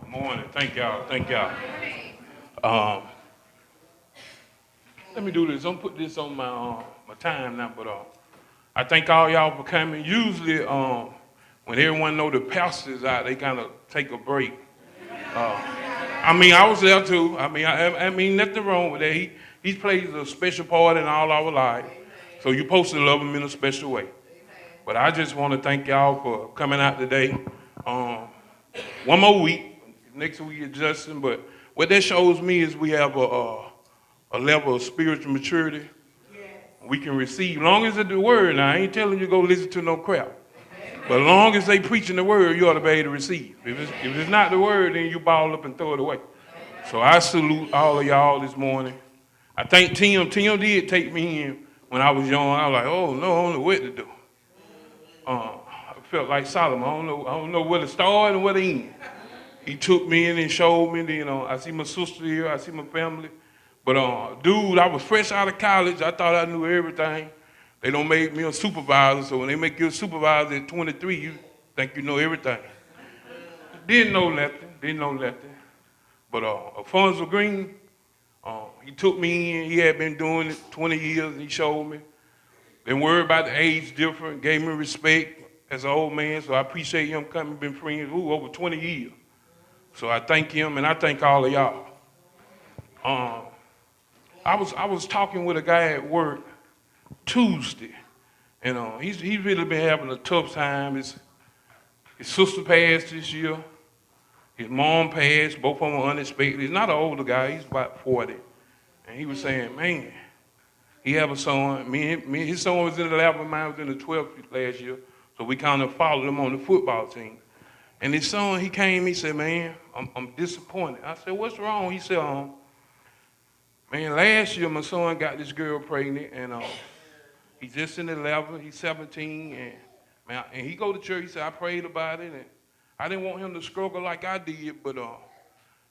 Morning. Thank y'all. Thank y'all. Um, Let me do this. I'm put this on my time now, but I thank all y'all for coming. Usually, when everyone know the pastor's out, they kind of take a break. Uh, I was there too. I mean, nothing wrong with that. He plays a special part in all our lives, so you're supposed to love him in a special way. But I just want to thank y'all for coming out today. Um, One more week, next week adjusting, but what that shows me is we have a level of spiritual maturity we can receive. Long as it's the word, now I ain't telling you to go listen to no crap. But as long as they preaching the word, you ought to be able to receive. If it's not the word, then you ball up and throw it away. So I salute all of y'all this morning. I think Tim did take me in when I was young. I was like, oh no, I don't know what to do. I felt like Solomon. I don't know where to start and where to end. He took me in and showed me. I see my sister here. I see my family. But dude, I was fresh out of college. I thought I knew everything. They don't make me a supervisor. So when they make you a supervisor at 23, you think you know everything. Didn't know nothing. But Alfonso Green, he took me in. He had been doing it 20 years. And he showed me. Didn't worry about the age difference. Gave me respect as an old man. So I appreciate him coming. Been friends over 20 years. So I thank him and I thank all of y'all. I was talking with a guy at work Tuesday, and he's really been having a tough time. His sister passed this year. His mom passed. Both of them were unexpected. He's not an older guy. He's about 40, and he was saying, man, he have a son. His son was in the 11th, mine was in the 12th last year, so we kind of followed him on the football team. And his son, he came, he said, man, I'm disappointed. I said, what's wrong? He said, man, last year my son got this girl pregnant, and he's just in the 11th, he's 17, and he go to church. He said, I prayed about it, and I didn't want him to struggle like I did, but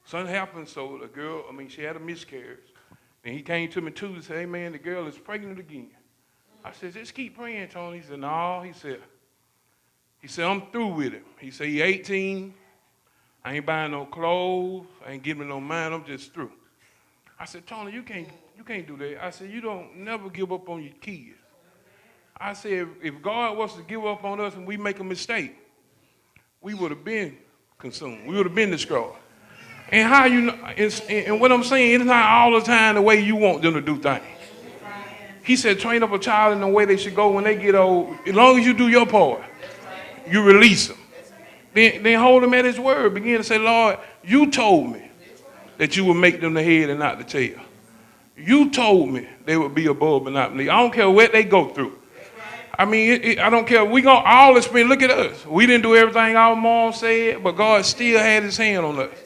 something happened, so the girl, she had a miscarriage. And he came to me Tuesday and said, hey, man, the girl is pregnant again. I said, just keep praying, Tony. He said, no, he said, I'm through with it. He said, he 18, I ain't buying no clothes, I ain't giving no mind, I'm just through. I said, Tony, you can't do that. I said, you don't never give up on your kids. I said, if God was to give up on us and we make a mistake, we would have been consumed. We would have been destroyed. And how you know, and what I'm saying, it's not all the time the way you want them to do things. He said, train up a child in the way they should go when they get old. As long as you do your part, you release them. Then hold him at his word. Begin to say, Lord, you told me that you would make them the head and not the tail. You told me they would be above but not beneath. I don't care what they go through. I don't care. We gonna all experience. Look at us. We didn't do everything our mom said, but God still had his hand on us.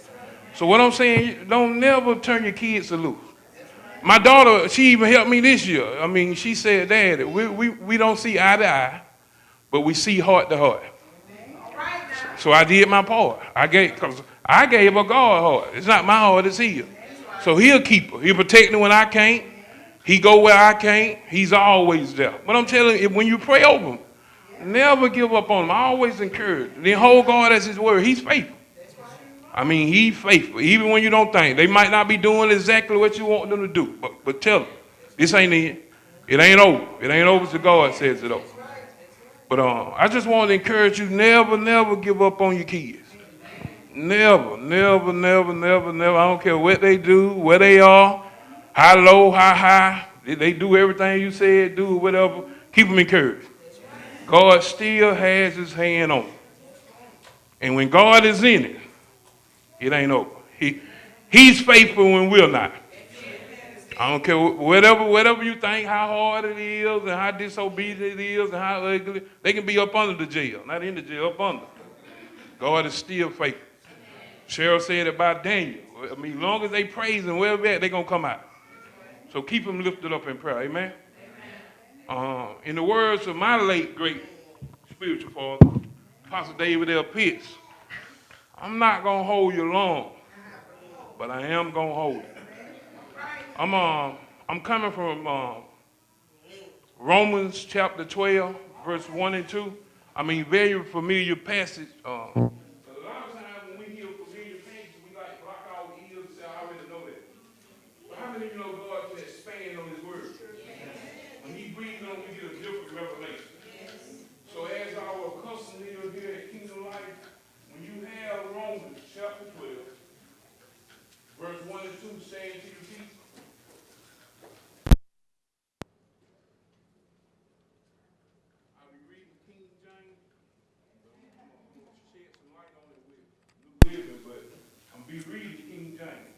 So what I'm saying, don't never turn your kids loose. My daughter, she even helped me this year. She said, Daddy, we don't see eye to eye, but we see heart to heart. So I did my part. I gave her God's heart. It's not my heart, it's his. So he'll keep her. He'll protect me when I can't. He go where I can't. He's always there. But I'm telling you, when you pray over him, never give up on him. I always encourage. Then hold God as his word. He's faithful. He's faithful. Even when you don't think. They might not be doing exactly what you want them to do. But tell them, this ain't it. It ain't over. It ain't over till God says it over. But I just want to encourage you, never give up on your kids. Never. I don't care what they do, where they are, how low, how high. They do everything you said, do whatever. Keep them encouraged. God still has his hand on them. And when God is in it, it ain't over. He's faithful when we're not. I don't care whatever you think, how hard it is and how disobedient it is and how ugly. They can be up under the jail, not in the jail, up under. God is still faithful. Cheryl said about Daniel. As long as they praise him, wherever they're going to come out. So keep them lifted up in prayer. Amen? In the words of my late, great spiritual father, Pastor David L. Pitts, I'm not going to hold you long, but I am going to hold you. I'm coming from Romans chapter 12, verse 1 and 2. Very familiar passage. A lot of times when we hear familiar We read King James.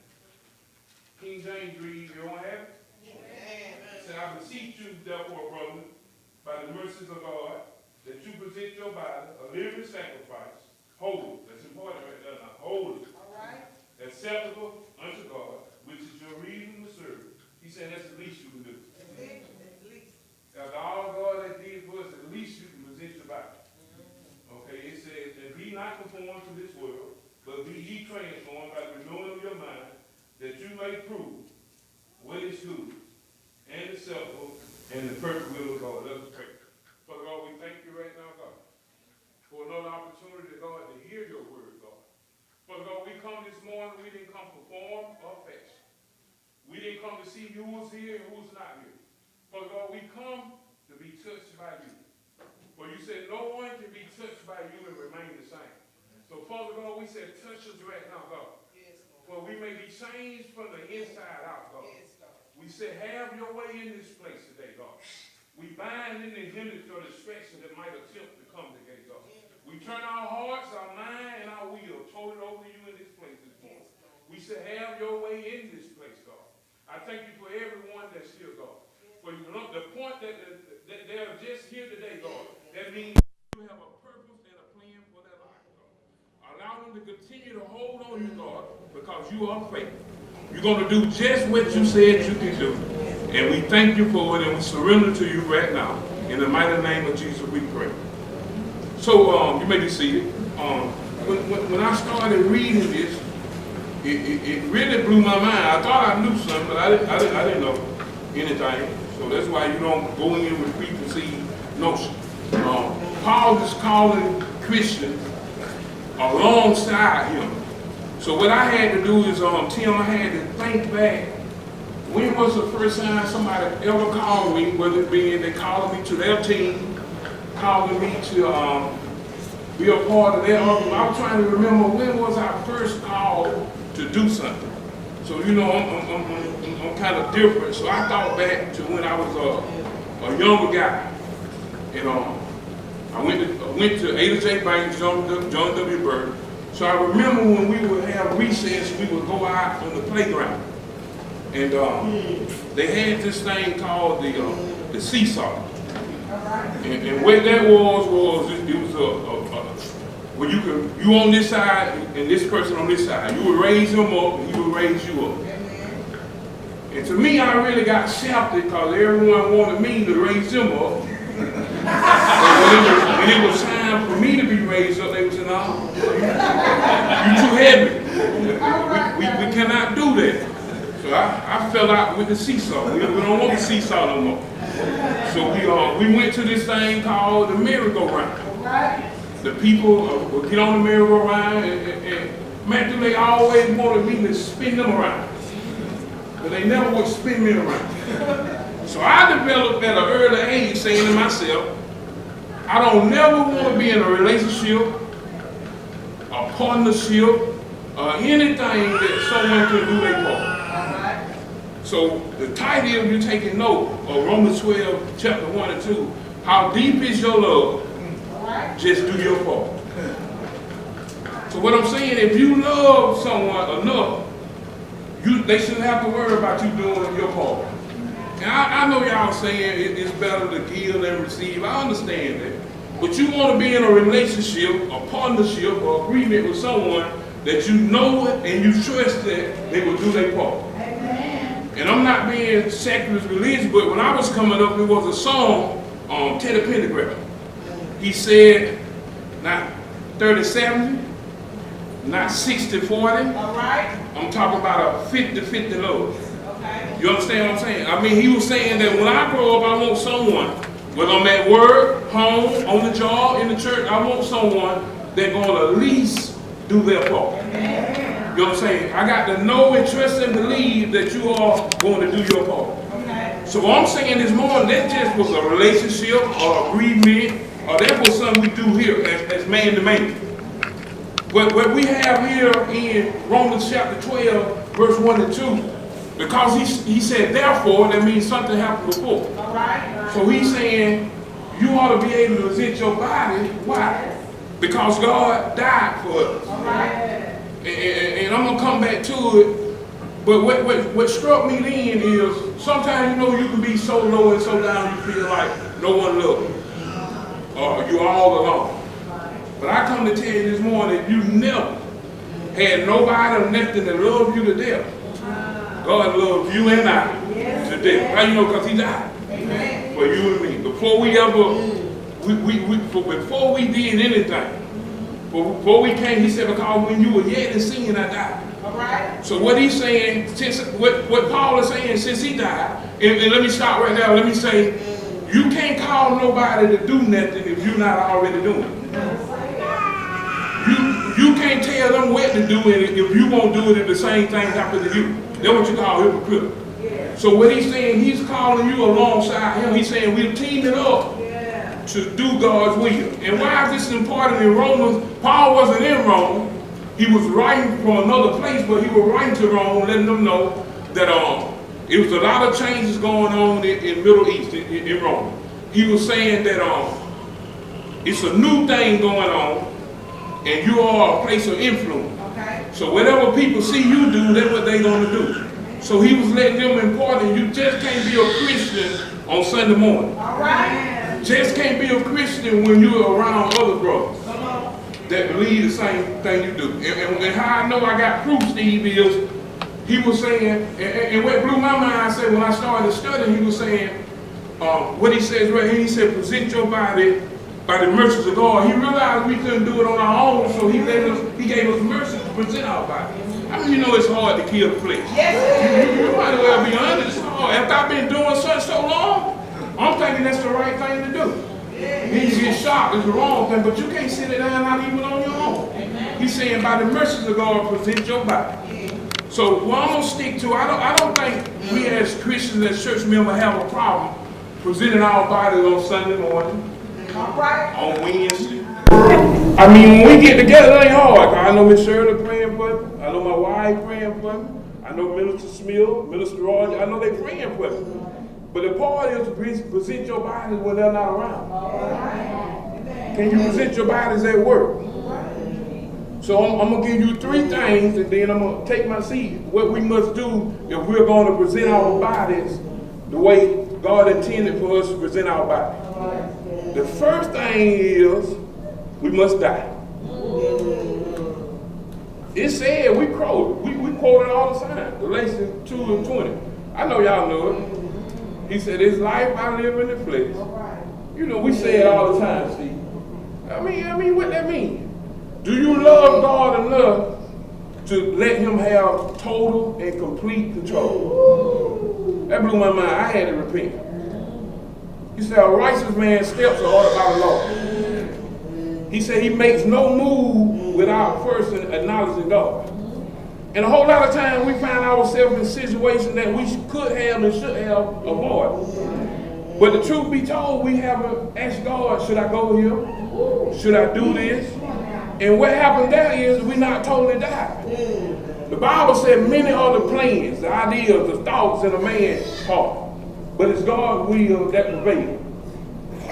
King James reads, you don't have it? It said, I beseech you, therefore, brother, by the mercies of God, that you present your body a living sacrifice, holy. That's important right there now. Holy. All right. Acceptable unto God, which is your reasonable service. He said that's the least you can do. After all God has did for us, at least you can present your body. Okay, it says, and be not conformed to this world, but be ye transformed by the renewing of your mind, that you may prove what is good and acceptable and the perfect will of God. Let us pray. Father God, we thank you right now, God, for another opportunity, God, to hear your word, God. Father God, we come this morning, we didn't come for form or fashion. We didn't come to see who was here and who was not here. Father God, we come to be touched by you. For you said no one can be touched by you and remain the same. So Father God, we said touch us right now, God. For we may be changed from the inside out, God. We said have your way in this place today, God. We bind in the hindrance or distraction that might attempt to come today, God. We turn our hearts, our mind, and our will totally over to you in this place this morning. We said have your way in this place, God. I thank you for everyone that's here, God. For you know, the point that they are just here today, God, that means you have a purpose and a plan for their life, God. Allow them to continue to hold on you, God, because you are faithful. You're going to do just what you said you can do. And we thank you for it, and we surrender to you right now. In the mighty name of Jesus, we pray. So, you may be seated. When I started reading this, it really blew my mind. I thought I knew something, but I didn't know anything. So that's why you don't go in with preconceived notions. Paul is calling Christians alongside him. So what I had to do is, Tim, I had to think back. When was the first time somebody ever called me, whether it be they calling me to their team, calling me to be a part of their office. I was trying to remember when was our first call to do something. So, you know, I'm kind of different. So I thought back to when I was a younger guy. And I went to Ada J. Banks, John W. Bird. So I remember when we would have recess, we would go out on the playground. And they had this thing called the seesaw. And what that was it was where you on this side and this person on this side. You would raise him up and he would raise you up. And to me, I really got shafted because everyone wanted me to raise them up. When it was time for me to be raised up, they would say, no, you're too heavy. We cannot do that. So I fell out with the seesaw. We don't want the seesaw no more. So we went to this thing called the merry-go-round. The people would get on the merry-go-round and man, they always wanted me to spin them around. But they never would spin me around. So I developed at an early age saying to myself, I don't never want to be in a relationship, a partnership, or anything that someone can do their part. So the title, if you're taking note of Romans 12, chapter 1 and 2, how deep is your love? Just do your part. So what I'm saying, if you love someone enough, they shouldn't have to worry about you doing your part. And I know y'all saying it's better to give than receive. I understand that. But you want to be in a relationship, a partnership, or agreement with someone that you know and you trust that they will do their part. Amen. And I'm not being secular religious, but when I was coming up, it was a song on Teddy Pendergrass. He said, not 30-70, not 60-40. All right. I'm talking about a 50-50 love. Okay. You understand what I'm saying? I mean, he was saying that when I grow up, I want someone, whether I'm at work, home, on the job, in the church, I want someone that's going to at least do their part. Amen. You know what I'm saying? I got to know and trust and believe that you are going to do your part. Okay. So what I'm saying this morning, that just was a relationship or agreement, or that was something we do here as man to man. But what we have here in Romans chapter 12, verse 1 and 2, because he said, therefore, that means something happened before. All right. So he's saying, you ought to be able to present your body. Why? Because God died for us. All right. and I'm gonna come back to it. But what struck me then is sometimes you can be so low and so down you feel like no one loves you, or you're all alone. But I come to tell you this morning, you never had nobody or nothing that loved you to death. God loves you and I to death. How you know? Because He died for you and me. Before we did anything, before we came, He said, because when you were yet in sin, I died. All right. So what He's saying, since what Paul is saying, since He died, and let me stop right now. Let me say, you can't call nobody to do nothing if you're not already doing it. You can't tell them what to do it if you won't do it if the same thing happens to you. That's what you call hypocrite. Yeah. So what He's saying, He's calling you alongside Him. He's saying we're teaming up to do God's will. And why is this important in Romans? Paul wasn't in Rome. He was writing from another place, but he was writing to Rome, letting them know that it was a lot of changes going on in Middle East, in Rome. He was saying that it's a new thing going on, and you are a place of influence. Okay. So whatever people see you do, that's what they're going to do. So he was letting them important. You just can't be a Christian on Sunday morning. All right. Just can't be a Christian when you're around other brothers that believe the same thing you do. And how I know I got proof, Steve, is he was saying, and what blew my mind, I said when I started studying, he was saying, what he says right here, he said, present your body by the mercies of God. He realized we couldn't do it on our own, so he gave us mercy to present our body. I mean, it's hard to kill the flesh. Yes. You might as well be honest. After I've been doing such so long, I'm thinking that's the right thing to do. Then you get shocked, it's the wrong thing, but you can't sit it down not even on your own. Amen. He's saying by the mercies of God, present your body. So what I'm going to stick to, I don't think we as Christians, as church members have a problem presenting our bodies on Sunday morning. On Wednesday. I mean, when we get together, it ain't hard. I know Miss Shirley praying for me. I know my wife praying for me. I know Minister Smith, Minister Roger. I know they praying for me. But the part is to present your bodies when they're not around. Can you present your bodies at work? So I'm going to give you 3 things, and then I'm going to take my seat. What we must do if we're going to present our bodies the way God intended for us to present our bodies. The first thing is we must die. It said, we quote it all the time. Galatians 2:20. I know y'all know it. He said, "This life I live in the flesh." We say it all the time, Steve. I mean, what that mean? Do you love God enough to let Him have total and complete control? That blew my mind. I had to repent. He said, a righteous man's steps are ordered by the Lord. He said he makes no move without first acknowledging God. And a whole lot of times we find ourselves in situations that we could have and should have avoided. But the truth be told, we haven't asked God, should I go here? Should I do this? And what happened there is we not totally died. The Bible said many are the plans, the ideas, the thoughts in a man's heart. But it's God's will that prevails.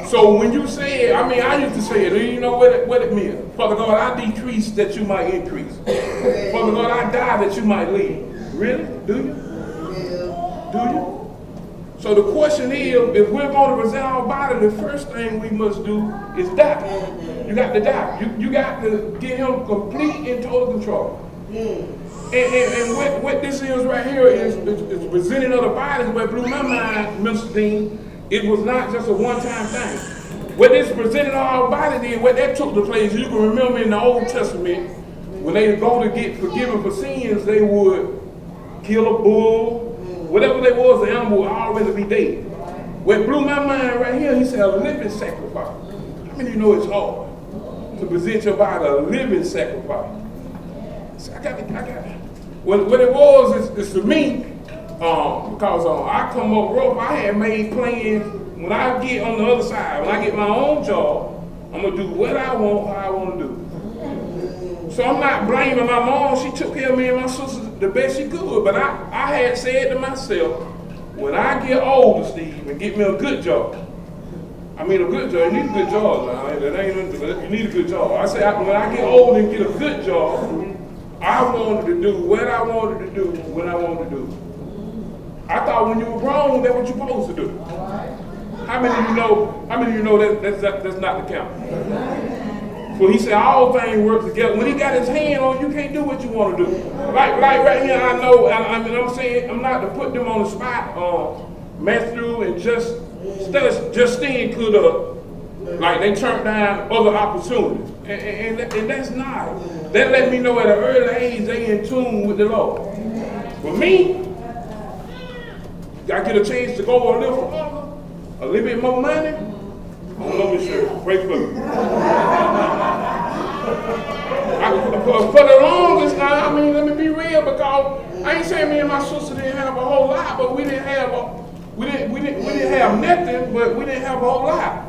So when you say it, I used to say it, you know what it means? Father God, I decrease that you might increase. Father God, I die that you might live. Really? Do you? Do you? So the question is, if we're going to present our body, the first thing we must do is die. You got to die. You got to get Him complete and total control. And what this is right here is presenting of the bodies. What blew my mind, Mr. Dean, it was not just a one-time thing. What this presenting of our body did, what that took the place, you can remember in the Old Testament, when they go to get forgiven for sins, they would kill a bull, whatever they was, the animal would already be dead. What blew my mind right here, he said a living sacrifice. How many of you know it's hard to present your body a living sacrifice? So I got it. What it was is to me, because I come up rough, I had made plans. When I get on the other side, when I get my own job, I'm going to do what I want, how I want to do. So I'm not blaming my mom. She took care of me and my sisters the best she could. But I had said to myself, when I get older, Steve, and get me a good job, a good job, you need a good job now. You need a good job. I said, when I get older and get a good job, I wanted to do what I wanted to do when I wanted to do it. I thought when you were grown, that's what you're supposed to do. How many of you know that's not the count? So he said all things work together. When he got his hand on you, can't do what you want to do. Like right here, I know, I'm saying, I'm not to put them on the spot. Matthew and Justine could have, like they turned down other opportunities. And that's nice. That let me know at an early age they in tune with the Lord. For me, I get a chance to go a little further, a little bit more money. I don't know, Miss Shirley. Pray for me. For the longest time, let me be real, because I ain't saying me and my sister didn't have a whole lot, but we didn't have nothing, but we didn't have a whole lot.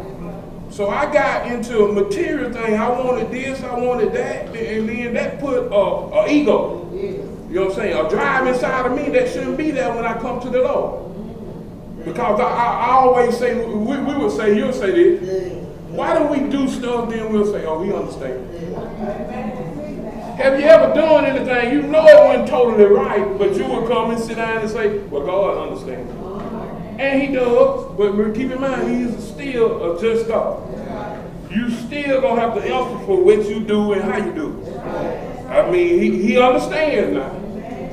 So I got into a material thing. I wanted this, I wanted that, and then that put an ego. You know what I'm saying? A drive inside of me that shouldn't be there when I come to the Lord. Because I always say, we would say, you'll say this, why do we do stuff, then we'll say, oh, we understand. Have you ever done anything, you know it wasn't totally right, but you would come and sit down and say, well, God understands. And he does, but keep in mind, he's still a just God. You still gonna have to answer for what you do and how you do it. He understands now.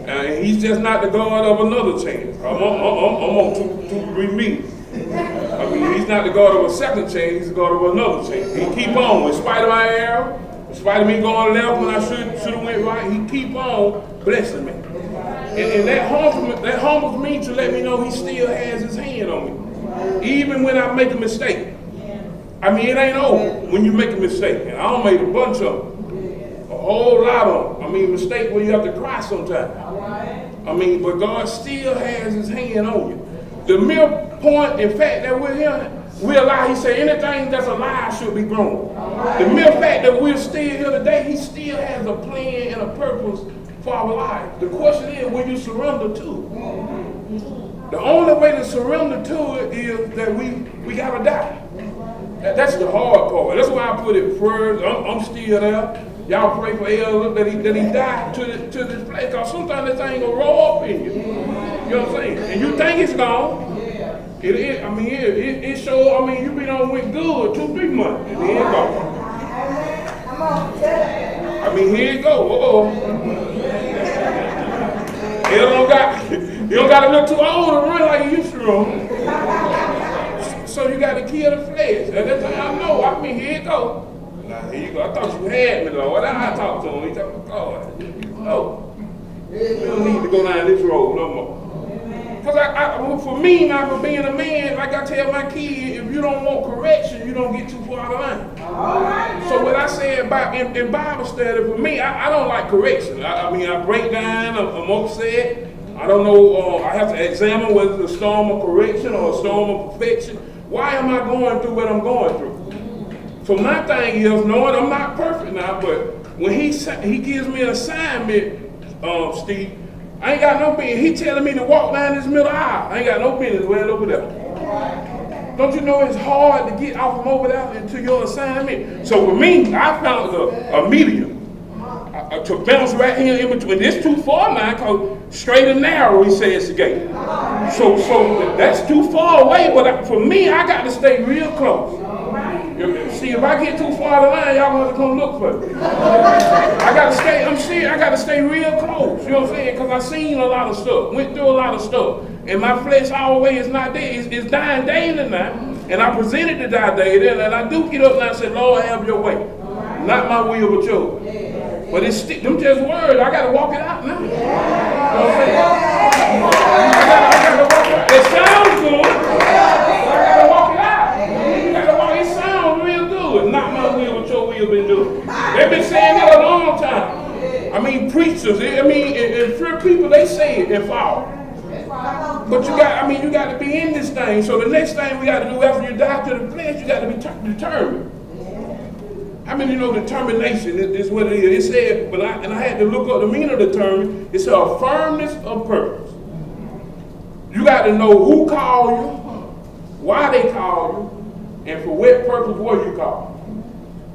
And he's just not the God of another chance. I'm on 2-3 meters. He's not the God of a second chance, he's the God of another chance. He keep on, in spite of my error, in spite of me going left when I should have went right, he keep on blessing me. And that humbles me to let me know he still has his hand on me. Even when I make a mistake. It ain't over when you make a mistake. And I done made a bunch of them. A whole lot of them. Mistake where you have to cry sometimes. But God still has his hand on you. The mere point, in fact, that we're here, we allow, he said, anything that's alive should be grown. The mere fact that we're still here today, he still has a plan and a purpose for our life. The question is, will you surrender to it? The only way to surrender to it is that we gotta die. That's the hard part. That's why I put it first. I'm still there. Y'all pray for Elder that he died to this place, because sometimes this thing gonna roll up in you. You know what I'm saying? And you think it's gone. It is. It shows. You been on with good 2-3 months, and then it go. Here it go. You don't got to look too old to run like you used to run. So you got to kill the flesh. And that's how I know. Here it go. Now, here you go. I thought you had me, Lord. I talked to him. He talked, God, no. You don't need to go down this road no more. Because for me, now, for being a man, like I tell my kids, if you don't want correction, you don't get too far out of line. So what I said about in Bible study, for me, I don't like correction. I break down, I'm upset. I don't know, I have to examine whether it's a storm of correction or a storm of perfection. Why am I going through what I'm going through? So my thing is, knowing I'm not perfect now, but when he gives me an assignment, Steve, I ain't got no business. He telling me to walk down this middle aisle. I ain't got no business way over there. Don't you know it's hard to get off from over there into your assignment? So for me, I found a medium to bounce right here in between. This too far now, because straight and narrow, he says the gate. So that's too far away, but for me, I got to stay real close. See, if I get too far the line, y'all gonna have to come look for me. I gotta stay real close, you know what I'm saying? Because I seen a lot of stuff, went through a lot of stuff. And my flesh always is not there. It's dying daily now. And I presented to die daily, and I do get up and I say, Lord, have your way. Not my will, but yours. But it's them just words. I gotta walk it out now. You know what I'm saying? I gotta walk it out. It sounds good. I gotta walk it out. It sounds real good. Not my will, but your will been doing. They've been saying it a long time. Preachers, and few people, they say it and follow. But you got to be in this thing. So the next thing we got to do after you die to the flesh, you got to be determined. Determination is what it is. It said, I had to look up the meaning of determined. It's a firmness of purpose. You got to know who called you, why they called you, and for what purpose were you called.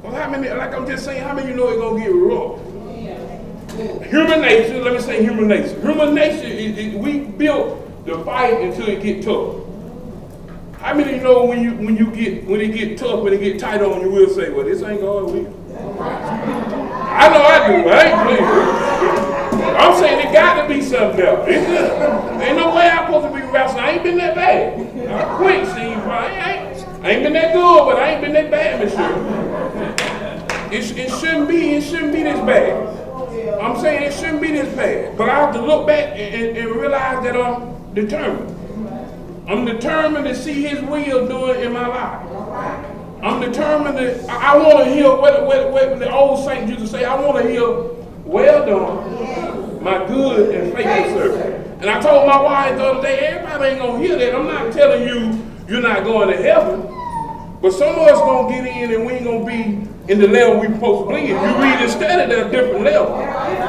Well, how many, like I'm just saying, how many you know it's going to get rough? Human nature, let me say human nature. Human nature, we built the fight until it get tough. How many of you know when it get tough, when it get tight on you, will say, well, this ain't God's will. I know I do. I ain't playing. I'm saying it got to be something else. Ain't no way I'm supposed to be wrestling. I ain't been that bad. I quit, Steve. I ain't been that good, but I ain't been that bad, Mister. It shouldn't be this bad. I'm saying it shouldn't be this bad. But I have to look back and realize that I'm determined. I'm determined to see His will doing in my life. I'm determined that I want to hear what the old saints used to say. I want to hear, well done, my good and faithful servant. And I told my wife the other day, everybody ain't going to hear that. I'm not telling you you're not going to heaven. But some of us going to get in and we ain't going to be in the level we supposed to be in. You read and study at a different level.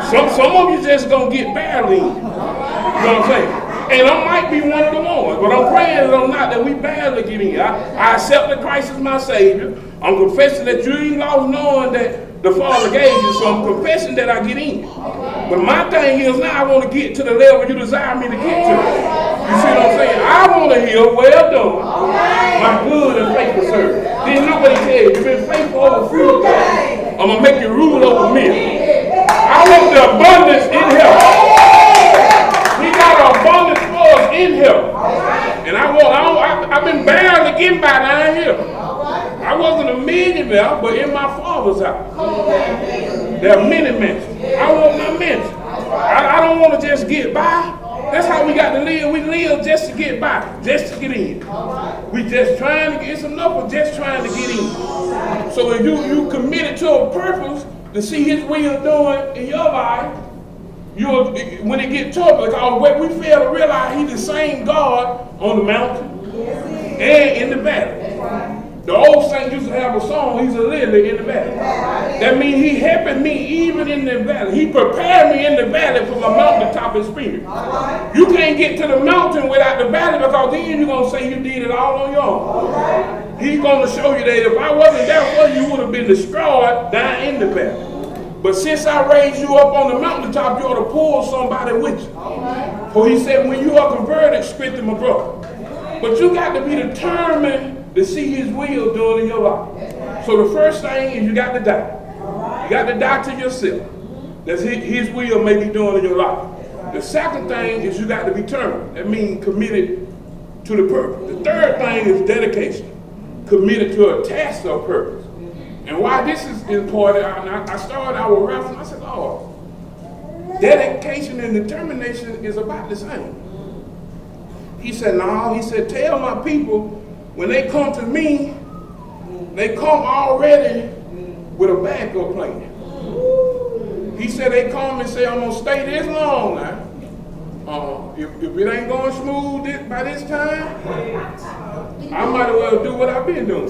Some of you just going to get barely in. You know what I'm saying? And I might be one of the ones, but I'm praying that I'm not, that we barely get in. I accepted Christ as my Savior. I'm confessing that you ain't lost knowing that the Father gave you, so I'm confessing that I get in. But my thing is now I want to get to the level you desire me to get to. You see what I'm saying? I want to hear, well done, my good and faithful servant. Then look what He said, you've been faithful over few things. I'm going to make you rule over men. I want the abundance in heaven. He got an abundance for us in heaven. And I've been barely getting by down here. I wasn't a millionaire, but in my Father's house. There are many mansions. I want my mansion. I don't want to just get by. That's how we got to live. We live just to get by, just to get in. We just trying to get, it's enough of just trying to get in. So if you committed to a purpose to see His will doing in your life, when it gets tough, because what we fail to realize, He's the same God on the mountain and in the valley. The old saints used to have a song, He's a lily in the valley. That means He helping me even in the valley. He prepared me in the valley for my mountaintop experience. You can't get to the mountain without the valley, because then you're going to say you did it all on your own. He's going to show you that if I wasn't there for you, you would have been destroyed down in the valley. But since I raised you up on the mountaintop, you ought to pull somebody with you. For He said, when you are converted, strengthen my brother. But you got to be determined to see His will done in your life. So the first thing is you got to die. You got to die to yourself. That His will may be done in your life. The second thing is you got to be determined. That means committed to the purpose. The third thing is dedication. Committed to a task or purpose. And why this is important, I started our reference. I said, oh, dedication and determination is about the same. He said, no. He said, tell my people, when they come to me, they come already with a backup plan. He said they come and say, I'm going to stay this long now. If it ain't going smooth by this time, I might as well do what I've been doing.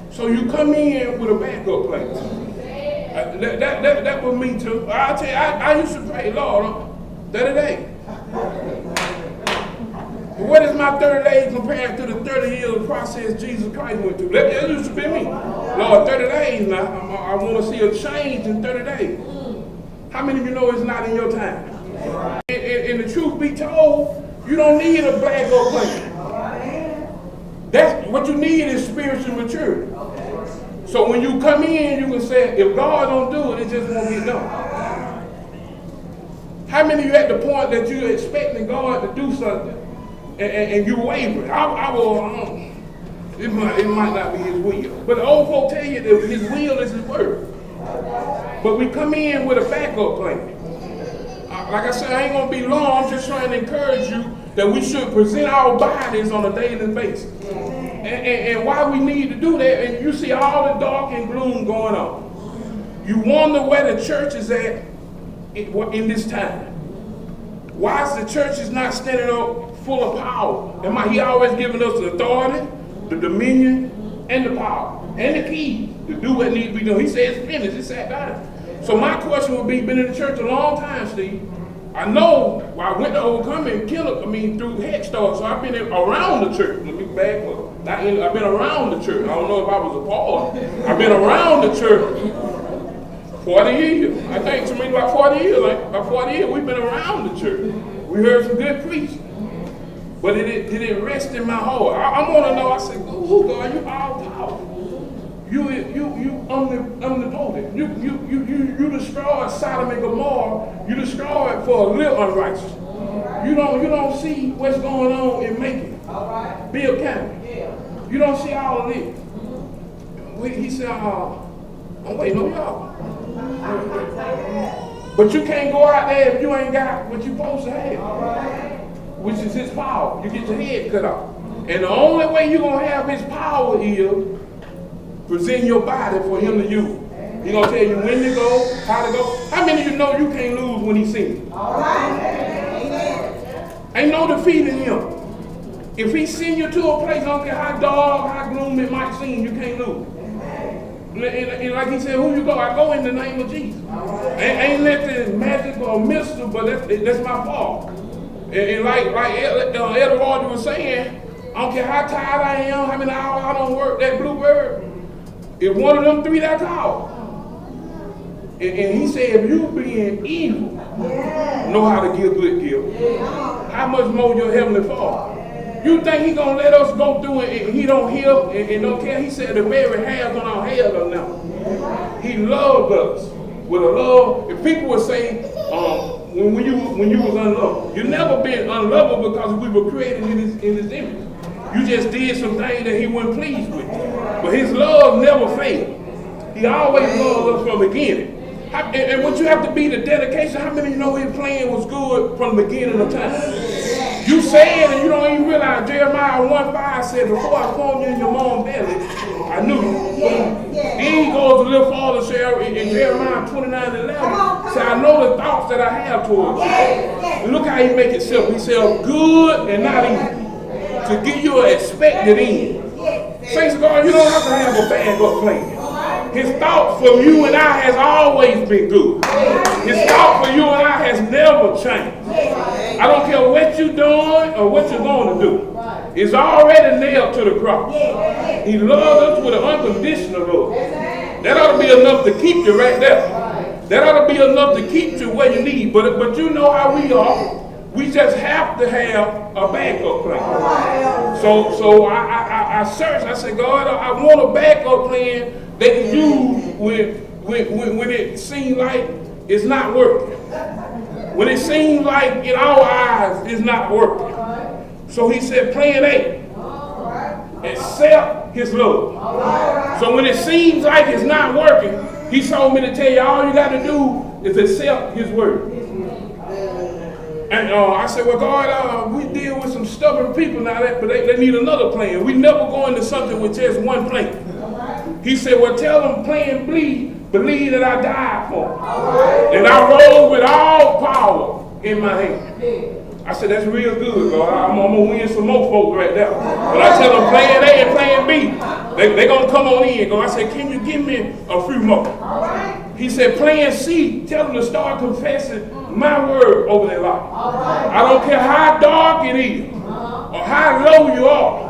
So you come in with a backup plan. That was me too. I'll tell you, I used to pray, Lord, 30 days. What is my 30 days compared to the 30 years of process Jesus Christ went through? That used to be me. Lord, 30 days now. I want to see a change in 30 days. How many of you know it's not in your time? And the truth be told, you don't need a backup plan. That's what you need is spiritual maturity. So when you come in, you can say, if God don't do it, it just won't get done. How many of you at the point that you're expecting God to do something and you waver? It might not be His will. But the old folk tell you that His will is His word. But we come in with a backup plan. Like I said, I ain't going to be long. I'm just trying to encourage you that we should present our bodies on a daily basis. And why we need to do that, and you see all the dark and gloom going on. You wonder where the church is at in this time. Why is the church is not standing up full of power? He always giving us the authority, the dominion, and the power, and the key to do what needs to be done. He said it's finished, it's sat down. So my question would be, been in the church a long time, Steve. I know I went to Overcoming through Head Start, so I've been around the church. Let me back up. I've been around the church. I don't know if I was a part. I've been around the church 40 years. I think to me about 40 years. About 40 years we've been around the church. We heard some good preaching. But did it rest in my heart? I want to know. I said, "Oh God, you all powerful. You omnipotent. You destroyed Sodom and Gomorrah. You destroyed for a little unrighteous. You don't see what's going on in Macon, Bill County. You don't see all of this." He said, "I'm waiting on y'all. But you can't go out there if you ain't got what you supposed to have, which is his power. You get your head cut off. And the only way you're going to have his power is present your body for him to use. He's going to tell you when to go, how to go. How many of you know you can't lose when he sings? Ain't no defeating him. If he send you to a place, I don't care how dark, how gloomy it might seem, you can't lose. And like he said, who you go? I go in the name of Jesus. Ain't nothing magic or mystical, but that's my fault. And like Edward was saying, I don't care how tired I am, how many hours I don't work, that bluebird, if one of them three, that's all. And he said, if you being evil, know how to give good gift, how much more your heavenly Father? You think he gonna let us go through it and he don't heal and don't care? He said the very hairs on our head are now. He loved us with a love. If people would say, when you was unlovable, you never been unlovable because we were created in his image. You just did some things that he wasn't pleased with. But his love never failed. He always loved us from the beginning. And what you have to be the dedication. How many of you know his plan was good from the beginning of time? You said, and you don't even realize, Jeremiah 1:5 said, before I formed you in your mom's belly, I knew you. Then he goes a little farther, in Jeremiah 29:11, say, I know the thoughts that I have towards you. And look how he make it simple. He said, good and not evil, to give you an expected end. Saints of God, you don't have to have a backup plan. His thought for you and I has always been good. His thought for you and I has never changed. I don't care what you're doing or what you're going to do. It's already nailed to the cross. He loves us with an unconditional love. That ought to be enough to keep you right there. That ought to be enough to keep you where you need. But you know how we are. We just have to have a backup plan. So I searched. I said, God, I want a backup plan they can use when it seems like it's not working. When it seems like in our eyes it's not working. So he said, plan A, accept his love. So when it seems like it's not working, he told me to tell you all you got to do is accept his word. And I said, well, God, we deal with some stubborn people now, but they need another plan. We never go into something with just one plan. He said, well, tell them plan B, believe that I died for them. And I rose with all power in my hand. I said, that's real good, God. I'm going to win some more folks right there. But I tell them plan A and plan B. They're going to come on in. I said, can you give me a few more? He said, plan C, tell them to start confessing my word over their life. I don't care how dark it is or how low you are.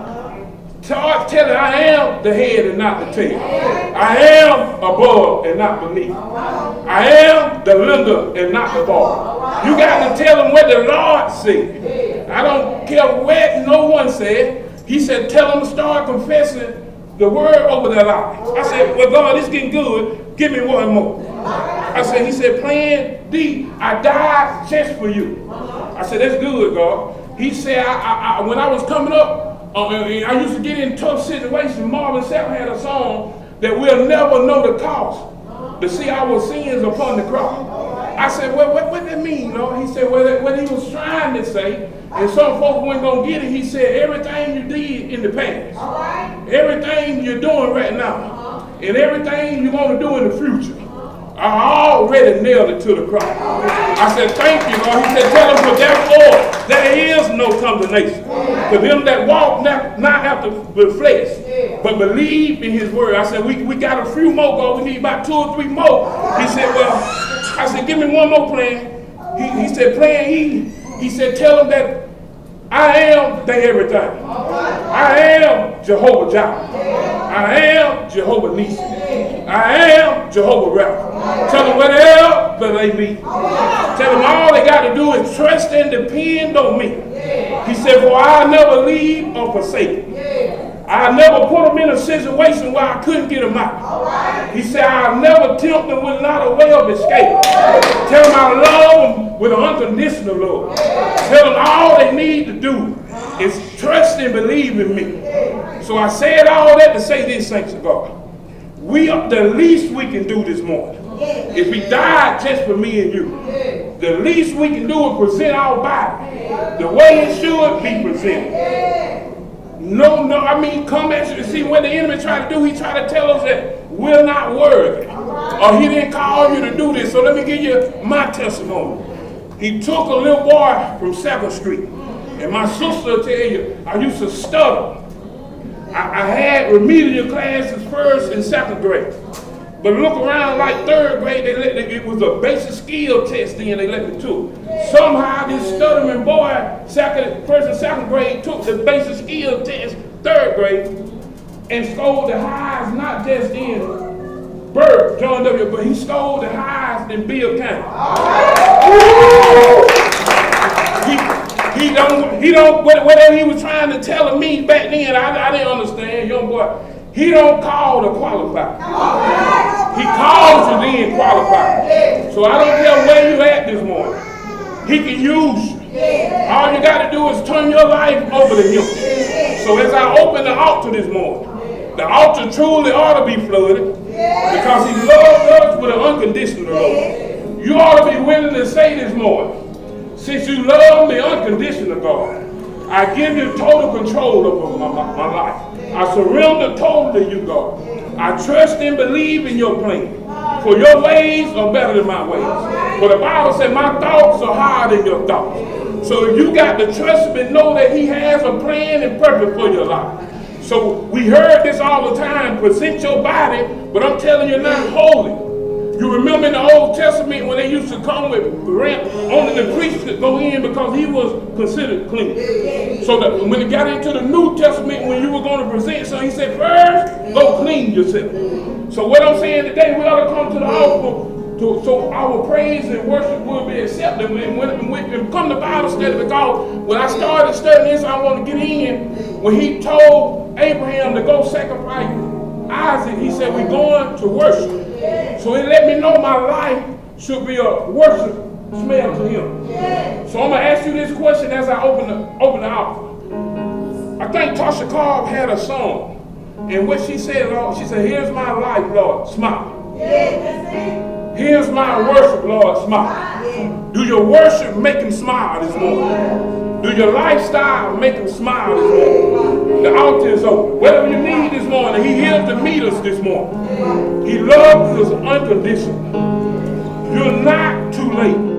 Start telling I am the head and not the tail. I am above and not beneath. I am the lender and not the borrower. You got to tell them what the Lord said. I don't care what no one said. He said, tell them to start confessing the word over their lives. I said, well, God, it's getting good. Give me one more. I said, he said, plan D, I died just for you. I said, that's good, God. He said, when I was coming up, I used to get in tough situations. Marvin Sapp had a song that we'll never know the cost to see our sins upon the cross. I said, well, what that mean, Lord? He said, well, what he was trying to say, and some folks weren't going to get it, he said, everything you did in the past, everything you're doing right now, and everything you're going to do in the future, I already nailed it to the cross. I said, thank you, Lord. He said, tell them, for therefore there is no condemnation for them that walk not after the flesh, but believe in his word. I said, we got a few more, God. We need about 2 or 3 more. He said, well, I said, give me one more plan. He said, plan E. He said, tell them that I am the everything. I am Jehovah Jireh. I am Jehovah Nissi. I am Jehovah Rapha. Tell them whatever they be. Tell them all they got to do is trust and depend on me. He said, for I'll never leave or forsake them. I'll never put them in a situation where I couldn't get them out. He said, I'll never tempt them with not a way of escape. Tell them I love them with an unconditional love. Tell them all they need to do is trust and believe in me. So I said all that to say this, saints of God. We are the least we can do this morning. If he died just for me and you, the least we can do is present our body the way it should be presented. I mean, come at you. See, what the enemy tried to do, he tried to tell us that we're not worthy. Or he didn't call you to do this. So let me give you my testimony. He took a little boy from 2nd Street. And my sister will tell you, I used to stutter. I had remedial classes 1st and 2nd grade. But look around like 3rd grade, it was a basic skill test then they let me do. Somehow this stuttering boy, 1st and 2nd grade, took the basic skill test 3rd grade and scored the highest, not just in Burke, John W., but he scored the highest in Bill County. He don't, whatever he was trying to tell me back then, I didn't understand, young boy. He don't call to qualify. He calls you then qualify. So I don't care where you at this morning. He can use you. All you got to do is turn your life over to him. So as I open the altar this morning, the altar truly ought to be flooded because he loves us with an unconditional love. You ought to be willing to say this morning, since you love me unconditional, God, I give you total control over my life. I surrender totally to you, God. I trust and believe in your plan. For your ways are better than my ways. For the Bible said my thoughts are higher than your thoughts. So you got to trust him and know that he has a plan and purpose for your life. So we heard this all the time, present your body, but I'm telling you not holy. You remember in the Old Testament when they used to come with ramp, only the priest could go in because he was considered clean. So that when it got into the New Testament, when you were going to present, so he said, first, go clean yourself. So what I'm saying today, we ought to come to the altar so our praise and worship will be accepted. And when we come to Bible study, because when I started studying this, I want to get in. When he told Abraham to go sacrifice Isaac, he said, we're going to worship. So it let me know my life should be a worship smell to him. So I'm going to ask you this question as I open the altar. I think Tasha Cobb had a song. And what she said, Lord, she said, here's my life, Lord, smile. Here's my worship, Lord, smile. Do your worship make him smile this morning? Do your lifestyle make him smile this morning? The altar is open. Whatever you need this morning, he here to meet us this morning. He loves us unconditionally. You're not too late.